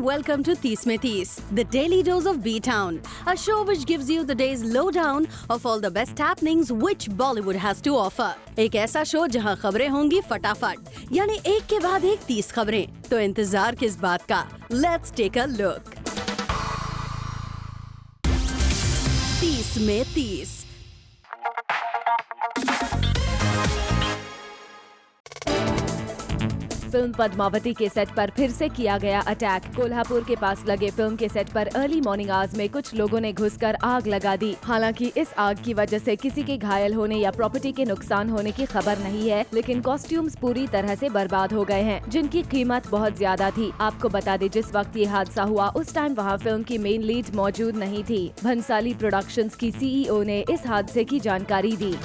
welcome to 30 में 30, the daily dose of B-Town, a show which gives you the day's lowdown of all the best happenings which Bollywood has to offer. एक ऐसा show जहां खबरें होंगी फटाफट, यानी एक के बाद एक 30 खबरें। तो इंतजार किस बात का? Let's take a look. 30 में 30। फिल्म पद्मावती के सेट पर फिर से किया गया अटैक। कोल्हापुर के पास लगे फिल्म के सेट पर अर्ली मॉर्निंग आवर्स में कुछ लोगों ने घुसकर आग लगा दी। हालांकि इस आग की वजह से किसी के घायल होने या प्रॉपर्टी के नुकसान होने की खबर नहीं है, लेकिन कॉस्ट्यूम्स पूरी तरह से बर्बाद हो गए हैं, जिनकी कीमत बहुत ज्यादा थी। आपको बता दें, जिस वक्त ये हादसा हुआ उस टाइम वहाँ फिल्म की मेन लीड मौजूद नहीं थी। भंसाली प्रोडक्शंस की CEO ने इस हादसे की जानकारी दी।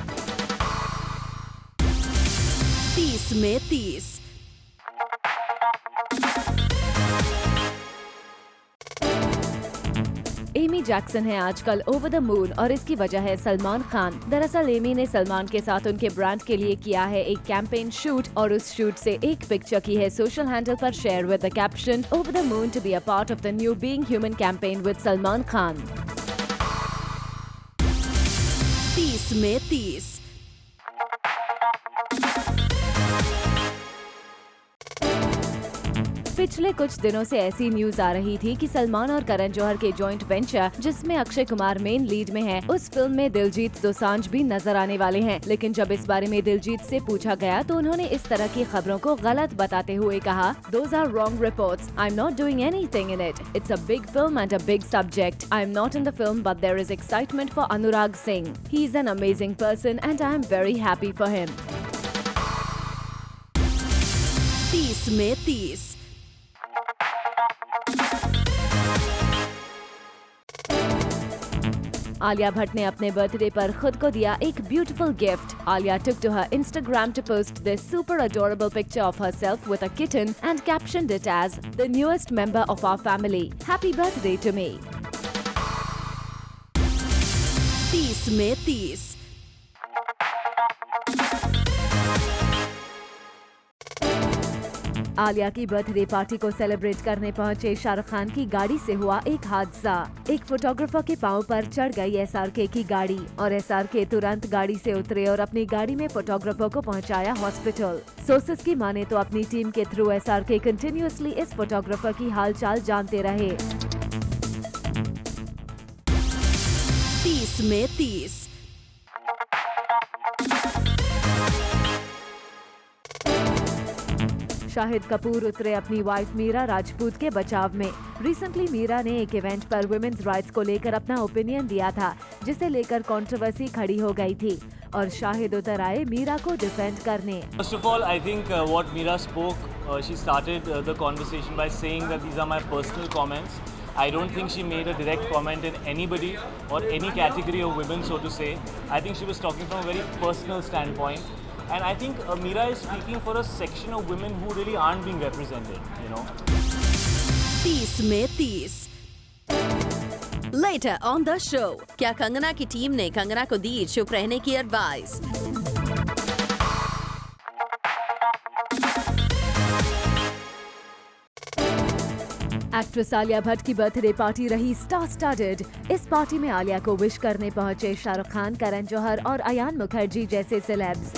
30 में 30। एमी जैक्सन है आजकल ओवर द मून और इसकी वजह है सलमान खान। दरअसल एमी ने सलमान के साथ उनके ब्रांड के लिए किया है एक कैंपेन शूट और उस शूट से एक पिक्चर की है सोशल हैंडल पर share with the caption over the moon to be a part of the new being human campaign with Salman Khan. 30 में 30। पिछले कुछ दिनों से ऐसी न्यूज आ रही थी कि सलमान और करण जौहर के जॉइंट वेंचर जिसमें अक्षय कुमार मेन लीड में है, उस फिल्म में दिलजीत दोसांझ भी नजर आने वाले हैं। लेकिन जब इस बारे में दिलजीत से पूछा गया तो उन्होंने इस तरह की खबरों को गलत बताते हुए कहा, "Those are wrong reports. I'm not doing anything in it. It's a big film and a big subject. I'm not in the film, but there is excitement for Anurag Singh. He's an amazing person and I am very happy for him." 30 में 30। आलिया भट्ट ने अपने birthday पर खुद को दिया एक beautiful gift. Alia took to her Instagram to post this super adorable picture of herself with a kitten and captioned it as the newest member of our family. Happy birthday to me. 30 में 30। आलिया की birthday party को celebrate करने पहुंचे शाहरुख खान की गाड़ी से हुआ एक हादसा। एक फोटोग्राफर के पांव पर चढ़ गई SRK की गाड़ी और SRK तुरंत गाड़ी से उतरे और अपनी गाड़ी में फोटोग्राफर को पहुंचाया हॉस्पिटल। सोर्सेस की माने तो अपनी टीम के थ्रू SRK कंटिन्यूअसली इस फोटोग्राफर की हालचाल जानते रहे। 30 में 30। शाहिद कपूर उतरे अपनी वाइफ मीरा राजपूत के बचाव में। रिसेंटली मीरा ने एक इवेंट पर वुमेन्स राइट्स को लेकर अपना ओपिनियन दिया था, जिसे लेकर कंट्रोवर्सी खड़ी हो गई थी और शाहिद उतर आए मीरा को डिफेंड करने। First of all, I think what Meera spoke, she started the conversation by saying that these are my personal comments. I don't think she made a direct comment in anybody or any category of women, so to say. I think she was talking from a very personal standpoint. And I think Meera is speaking for a section of women who really aren't being represented, you know. 30 में 30। Later on the show, क्या कंगना की team ने कंगना को दी चुप रहने की advice? Actress Alia Bhatt की birthday party रही स्टार स्टडेड। इस पार्टी में आलिया को विश करने पहुंचे शाहरुख खान, करण जौहर और अयान मुखर्जी जैसे सेलेब्स।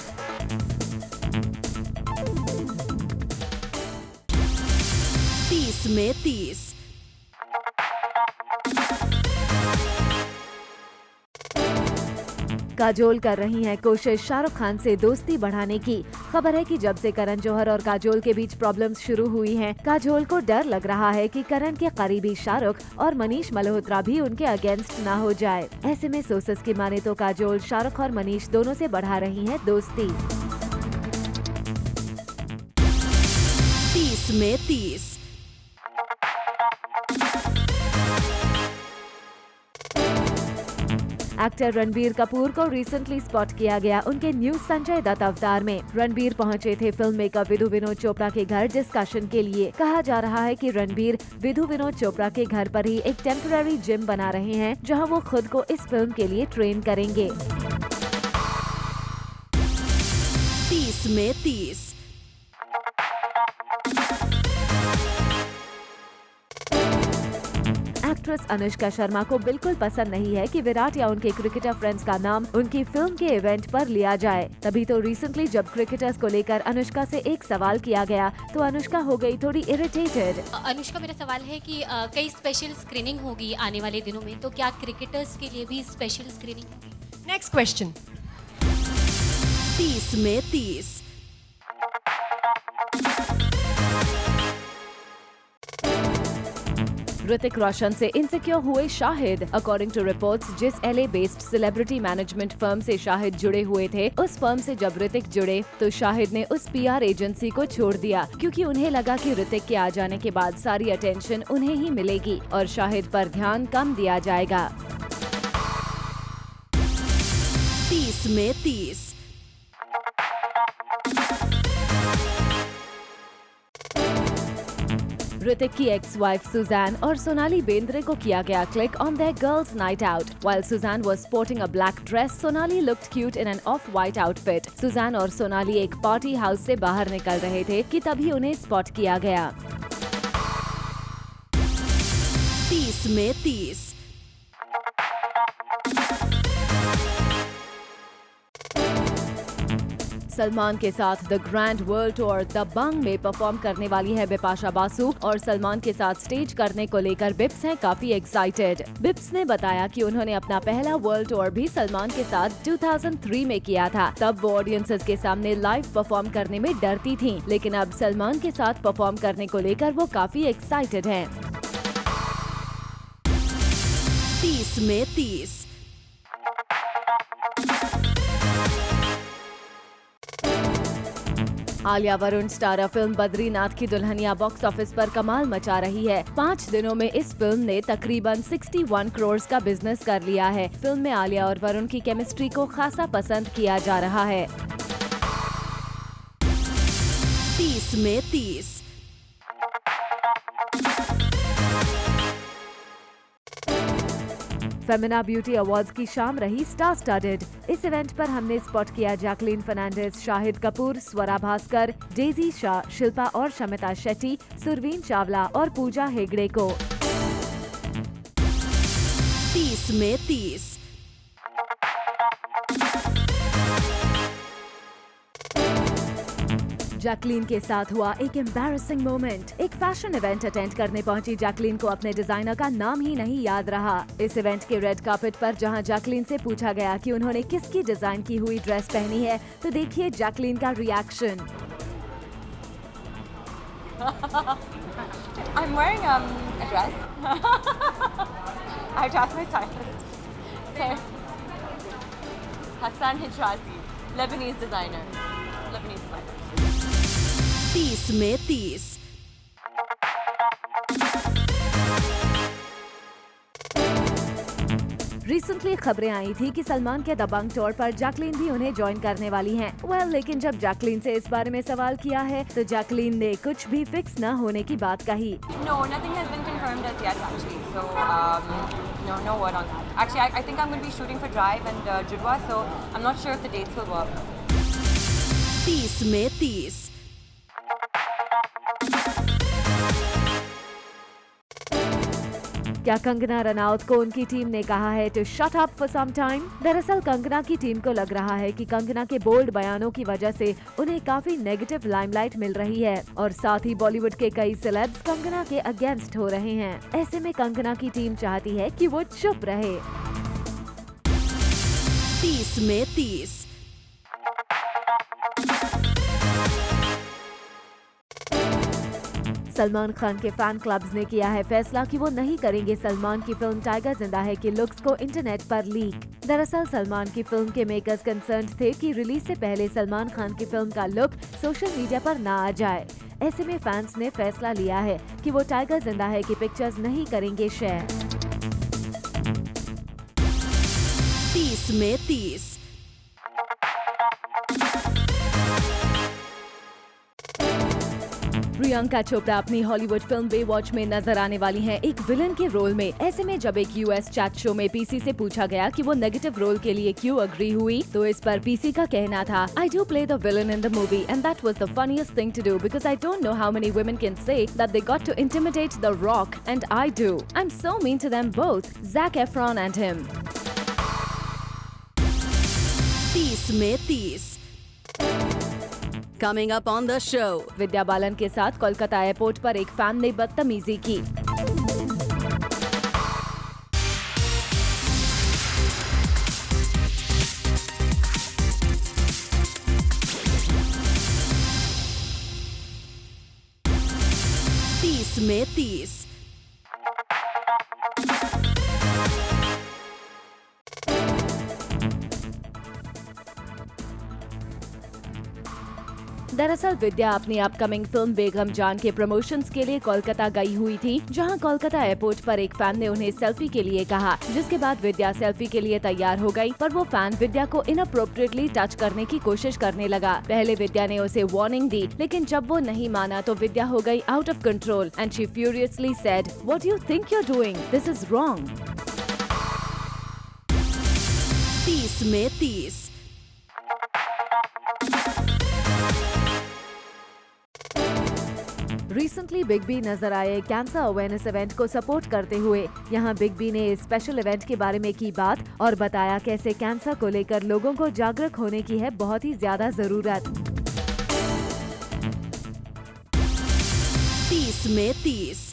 30 में 30। काजोल कर रही हैं कोशिश शाहरुख खान से दोस्ती बढ़ाने की। खबर है कि जब से करण जौहर और काजोल के बीच प्रॉब्लम्स शुरू हुई हैं, काजोल को डर लग रहा है कि करण के करीबी शाहरुख और मनीष मल्होत्रा भी उनके अगेंस्ट ना हो जाए। ऐसे में सोर्सेस की माने तो काजोल शाहरुख और मनीष दोनों से बढ़ा रही हैं दोस्ती। 30 में 30। एक्टर रणबीर कपूर को रिसेंटली स्पॉट किया गया उनके न्यू संजय दत्त अवतार में। रणबीर पहुंचे थे फिल्म मेकर विधु विनोद चोपड़ा के घर डिस्कशन के लिए। कहा जा रहा है कि रणबीर विधु विनोद चोपड़ा के घर पर ही एक टेम्पररी जिम बना रहे हैं, जहां वो खुद को इस फिल्म के लिए ट्रेन करेंगे। 30 में 30। एक्ट्रेस अनुष्का शर्मा को बिल्कुल पसंद नहीं है कि विराट या उनके क्रिकेटर फ्रेंड्स का नाम उनकी फिल्म के इवेंट पर लिया जाए। तभी तो रिसेंटली जब क्रिकेटर्स को लेकर अनुष्का से एक सवाल किया गया तो अनुष्का हो गई थोड़ी इरिटेटेड। अनुष्का, मेरा सवाल है कि कई स्पेशल स्क्रीनिंग होगी आने वाले दिनों में, तो क्या क्रिकेटर्स के लिए भी स्पेशल स्क्रीनिंग होगी? Next question. 30 में 30। ऋतिक रोशन से इनसिक्योर हुए शाहिद। अकॉर्डिंग टू रिपोर्ट्स, जिस LA based celebrity management firm से शाहिद जुड़े हुए थे, उस फर्म से जब ऋतिक जुड़े तो शाहिद ने उस PR एजेंसी को छोड़ दिया क्योंकि उन्हें लगा कि ऋतिक के आ जाने के बाद सारी अटेंशन उन्हें ही मिलेगी और शाहिद पर ध्यान कम दिया जाएगा। 30 में 30। ऋतिक की एक्स वाइफ सुजैन और सोनाली बेंद्रे को किया गया click on their girls night out. While Suzanne was sporting a black dress, Sonali looked cute in an off-white outfit. Sussanne और सोनाली एक पार्टी हाउस से बाहर निकल रहे थे कि तभी उन्हें स्पॉट किया गया। 30 में 30। सलमान के साथ द ग्रैंड वर्ल्ड टूर दबंग में परफॉर्म करने वाली है बिपाशा बासु और सलमान के साथ स्टेज करने को लेकर बिप्स हैं काफी एक्साइटेड। बिप्स ने बताया कि उन्होंने अपना पहला वर्ल्ड टूर भी सलमान के साथ 2003 में किया था। तब वो ऑडियंसेस के सामने लाइव परफॉर्म करने में डरती थीं, लेकिन अब सलमान के साथ परफॉर्म करने को लेकर वो काफी एक्साइटेड हैं। 30 में 30। आलिया वरुण स्टारर फिल्म बद्रीनाथ की दुल्हनिया बॉक्स ऑफिस पर कमाल मचा रही है। 5 दिनों में इस फिल्म ने तकरीबन 61 करोड़ का बिजनेस कर लिया है। फिल्म में आलिया और वरुण की केमिस्ट्री को खासा पसंद किया जा रहा है। 30 में 30। फेमिना ब्यूटी अवार्ड्स की शाम रही स्टार स्टडेड। इस इवेंट पर हमने स्पॉट किया जैकलीन फर्नांडिस, शाहिद कपूर, स्वरा भास्कर, डेजी शाह, शिल्पा और शमिता शेट्टी, सुरवीन चावला और पूजा हेगड़े को। 30 में 30। जैकलीन के साथ हुआ एक एम्बैरेसिंग मोमेंट। एक फैशन इवेंट अटेंड करने पहुंची जैकलीन को अपने डिजाइनर का नाम ही नहीं याद रहा। इस इवेंट के रेड कार्पेट पर जहां जैकलीन से पूछा गया कि उन्होंने किसकी डिजाइन की हुई ड्रेस पहनी है, तो देखिए जैकलीन का reaction. I'm wearing a dress. I've asked my stylist. So, Hassan Hijazi, Lebanese designer. 30 में 30। रिसेंटली खबरें आई थी कि सलमान के दबंग टूर पर जैकलीन भी उन्हें ज्वाइन करने वाली हैं। लेकिन जब जैकलीन से इस बारे में सवाल किया है तो जैकलीन ने कुछ भी फिक्स न होने की बात कही। No, nothing has been confirmed as yet actually. So, no word on that. Actually, I think I'm going to be shooting for Drive and Judwa, so I'm not sure if the dates will work. 30 में 30। क्या कंगना रनौत को उनकी team ने कहा है to shut up for some time? दरअसल कंगना की team को लग रहा है कि कंगना के बोल्ड बयानों की वजह से उन्हें काफी नेगेटिव लाइमलाइट मिल रही है और साथ ही बॉलीवुड के कई सेलेब्स कंगना के अगेंस्ट हो रहे हैं। ऐसे में कंगना की टीम चाहती है कि वो चुप रहे। 30 में 30। सलमान खान के फैन क्लब्स ने किया है फैसला कि वो नहीं करेंगे सलमान की फिल्म टाइगर जिंदा है के लुक्स को इंटरनेट पर लीक। दरअसल सलमान की फिल्म के मेकर्स कंसर्न थे कि रिलीज से पहले सलमान खान की फिल्म का लुक सोशल मीडिया पर ना आ जाए। ऐसे में फैंस ने फैसला लिया है कि वो टाइगर जिंदा है की पिक्चर्स नहीं करेंगे शेयर। 30 में 30। प्रियंका चोपड़ा अपनी हॉलीवुड फिल्म बेवॉच में नजर आने वाली हैं एक विलन के रोल में। ऐसे में जब एक यूएस चैट शो में पीसी से पूछा गया कि वो नेगेटिव रोल के लिए क्यों अग्री हुई, तो इस पर पीसी का कहना था, I do play the villain in the movie and that was the funniest thing to do because I don't know how many women can say that they got to intimidate The Rock and I do. I'm so mean to them both, Zac Efron and him. 30 में 30 Coming up on the show. Vidya Balan के साथ Kolkata airport पर एक fan ने बदतमीजी की। में 30 दरअसल विद्या अपनी अपकमिंग फिल्म बेगम जान के प्रमोशंस के लिए कोलकाता गई हुई थी, जहां कोलकाता एयरपोर्ट पर एक फैन ने उन्हें सेल्फी के लिए कहा, जिसके बाद विद्या सेल्फी के लिए तैयार हो गई, पर वो फैन विद्या को इनअप्रोप्रिएटली टच करने की कोशिश करने लगा। पहले विद्या ने उसे वार्निंग दी, लेकिन जब वो नहीं माना तो विद्या हो गई out of control and she furiously said, what do you think you are doing? This is wrong. 30 में 30 रिसेंटली बिग बी नजर आए कैंसर अवेयरनेस इवेंट को सपोर्ट करते हुए। यहाँ बिग बी ने इस स्पेशल इवेंट के बारे में की बात और बताया कैसे कैंसर को लेकर लोगों को जागरूक होने की है बहुत ही ज्यादा जरूरत। 30 में 30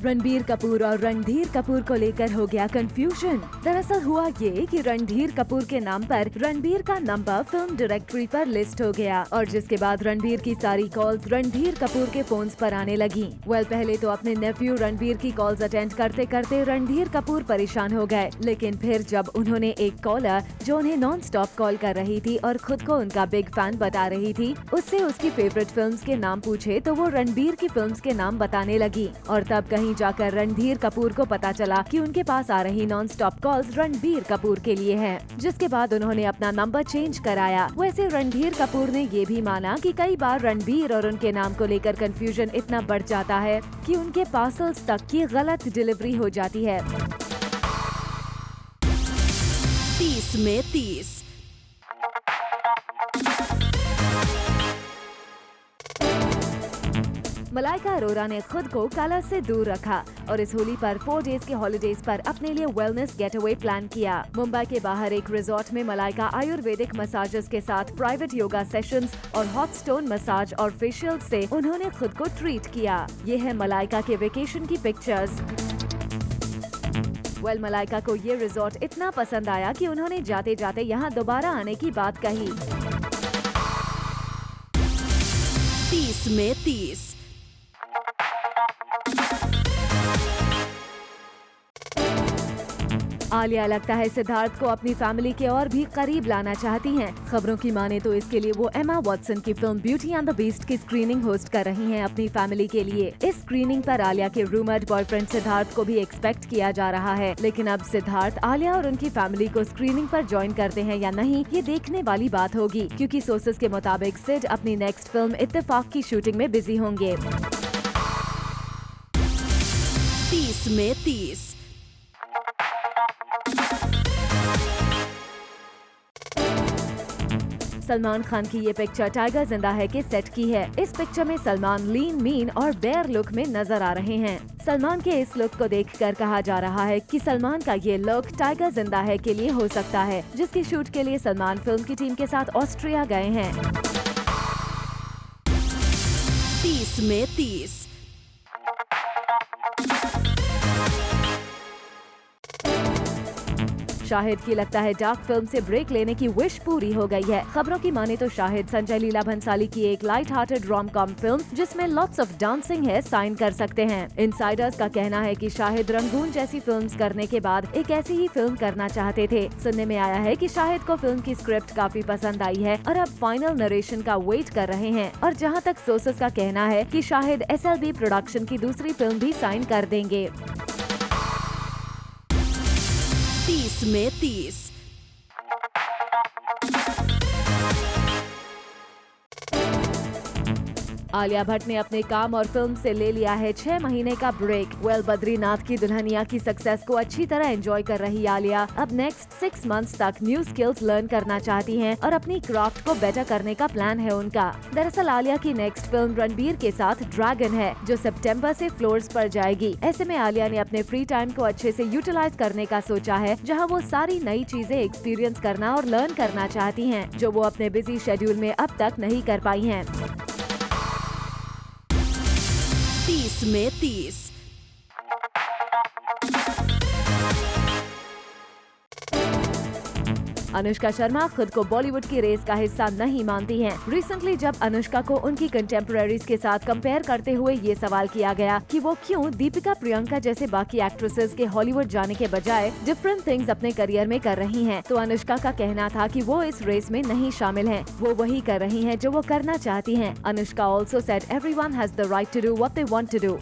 रणबीर कपूर और रणधीर कपूर को लेकर हो गया कंफ्यूजन। दरअसल हुआ ये कि रणधीर कपूर के नाम पर रणबीर का नंबर फिल्म डायरेक्टरी पर लिस्ट हो गया और जिसके बाद रणबीर की सारी कॉल्स रणधीर कपूर के फोन्स पर आने लगी। पहले तो अपने नेफ्यू रणबीर की कॉल्स अटेंड करते करते रणधीर कपूर परेशान हो गए, लेकिन फिर जब उन्होंने एक कॉलर जो उन्हें नॉन स्टॉप कॉल कर रही थी और खुद को उनका बिग फैन बता रही थी, उससे उसकी फेवरेट फिल्म्स के नाम पूछे तो वो रणबीर की फिल्म्स के नाम बताने लगी और तब कहीं जाकर रणधीर कपूर को पता चला कि उनके पास आ रही non stop calls Ranbir Kapoor के लिए हैं, जिसके बाद उन्होंने अपना नंबर चेंज कराया। वैसे रणधीर कपूर ने ये भी माना कि कई बार रणबीर और उनके नाम को लेकर कंफ्यूजन इतना बढ़ जाता है कि उनके पार्सल्स तक की गलत डिलीवरी हो जाती है। 30 में 30 मलाइका अरोरा ने खुद को कलर से दूर रखा और इस होली पर 4 डेज के हॉलिडेज पर अपने लिए वेलनेस गेटअवे प्लान किया। मुंबई के बाहर एक रिजॉर्ट में मलाइका आयुर्वेदिक मसाजेस के साथ प्राइवेट योगा सेशंस और हॉट स्टोन मसाज और फेशियल से उन्होंने खुद को ट्रीट किया। ये है मलाइका के वेकेशन की पिक्चर्स। मलाइका को ये रिजॉर्ट इतना पसंद आया कि उन्होंने जाते जाते यहाँ दोबारा आने की बात कही। 30 में 30 आलिया लगता है सिद्धार्थ को अपनी फैमिली के और भी करीब लाना चाहती हैं। खबरों की माने तो इसके लिए वो एमा वॉटसन की film beauty and the beast की स्क्रीनिंग होस्ट कर रही हैं अपनी फैमिली के लिए। इस स्क्रीनिंग पर आलिया के रूमर्ड बॉयफ्रेंड सिद्धार्थ को भी एक्सपेक्ट किया जा रहा है, लेकिन अब सिद्धार्थ आलिया और उनकी फैमिली को स्क्रीनिंग पर ज्वाइन करते हैं या नहीं, ये देखने वाली बात होगी, क्योंकि सोर्सेज के मुताबिक सिड अपनी नेक्स्ट फिल्म इत्तेफाक की शूटिंग में बिजी होंगे। 30 में 30 सलमान खान की ये पिक्चर टाइगर जिंदा है के सेट की है। इस पिक्चर में सलमान लीन, मीन और बेयर लुक में नजर आ रहे हैं। सलमान के इस लुक को देखकर कहा जा रहा है कि सलमान का ये लुक टाइगर जिंदा है के लिए हो सकता है, जिसकी शूट के लिए सलमान फिल्म की टीम के साथ ऑस्ट्रिया गए हैं। 30 में 30 शाहिद की लगता है डार्क फिल्म से ब्रेक लेने की विश पूरी हो गई है। खबरों की माने तो शाहिद संजय लीला भंसाली की एक light hearted rom com film जिसमें लॉट्स ऑफ डांसिंग है साइन कर सकते हैं। इनसाइडर्स का कहना है कि शाहिद रंगून जैसी फिल्म्स करने के बाद एक ऐसी ही फिल्म करना चाहते थे। सुनने में आया है कि शाहिद को फिल्म की स्क्रिप्ट काफी पसंद आई है और अब फाइनल नरेशन का वेट कर रहे हैं। और जहाँ तक सोर्सेस का कहना है कि शाहिद SLB प्रोडक्शन की दूसरी फिल्म भी साइन कर देंगे। 30 में 30 आलिया भट्ट ने अपने काम और फिल्म से ले लिया है 6 महीने का ब्रेक। बद्रीनाथ की दुल्हनिया की सक्सेस को अच्छी तरह एंजॉय कर रही आलिया अब नेक्स्ट 6 मंथ्स तक न्यू स्किल्स लर्न करना चाहती हैं और अपनी क्राफ्ट को बेटर करने का प्लान है उनका। दरअसल आलिया की नेक्स्ट फिल्म रणबीर के साथ ड्रैगन है, जो सितंबर से फ्लोर्स पर जाएगी। ऐसे में आलिया ने अपने फ्री टाइम को अच्छे से यूटिलाइज करने का सोचा है, जहां वो सारी नई चीजें एक्सपीरियंस करना और लर्न करना चाहती हैं, जो वो अपने बिजी शेड्यूल में अब तक नहीं कर पाई हैं। 30 में 30। अनुष्का शर्मा खुद को बॉलीवुड की रेस का हिस्सा नहीं मानती हैं। रिसेंटली जब अनुष्का को उनकी कंटेम्पोरेरीज के साथ कंपेयर करते हुए ये सवाल किया गया कि वो क्यों दीपिका, प्रियंका जैसे बाकी एक्ट्रेसेस के हॉलीवुड जाने के बजाय डिफरेंट थिंग्स अपने करियर में कर रही हैं, तो अनुष्का का कहना था कि वो इस रेस में नहीं शामिल हैं। वो वही कर रही हैं जो वो करना चाहती हैं। Anushka also said everyone has the right to do what they want to do.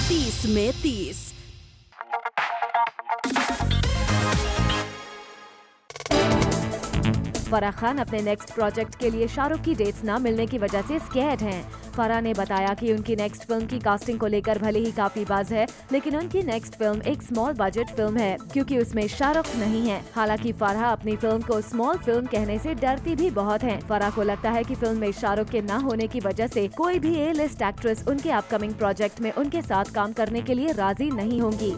30 में 30। फराह खान अपने नेक्स्ट प्रोजेक्ट के लिए शाहरुख की डेट्स न मिलने की वजह से स्कैर्ड हैं। फराह ने बताया कि उनकी नेक्स्ट फिल्म की कास्टिंग को लेकर भले ही काफी बाज है, लेकिन उनकी नेक्स्ट फिल्म एक स्मॉल बजट फिल्म है, क्योंकि उसमें शाहरुख नहीं है। हालांकि फराह अपनी फिल्म को स्मॉल फिल्म कहने से डरती भी बहुत हैं। फराह को लगता है कि फिल्म में शाहरुख के न होने की वजह से कोई भी A-लिस्ट एक्ट्रेस उनके अपकमिंग प्रोजेक्ट में उनके साथ काम करने के लिए राजी नहीं होंगी।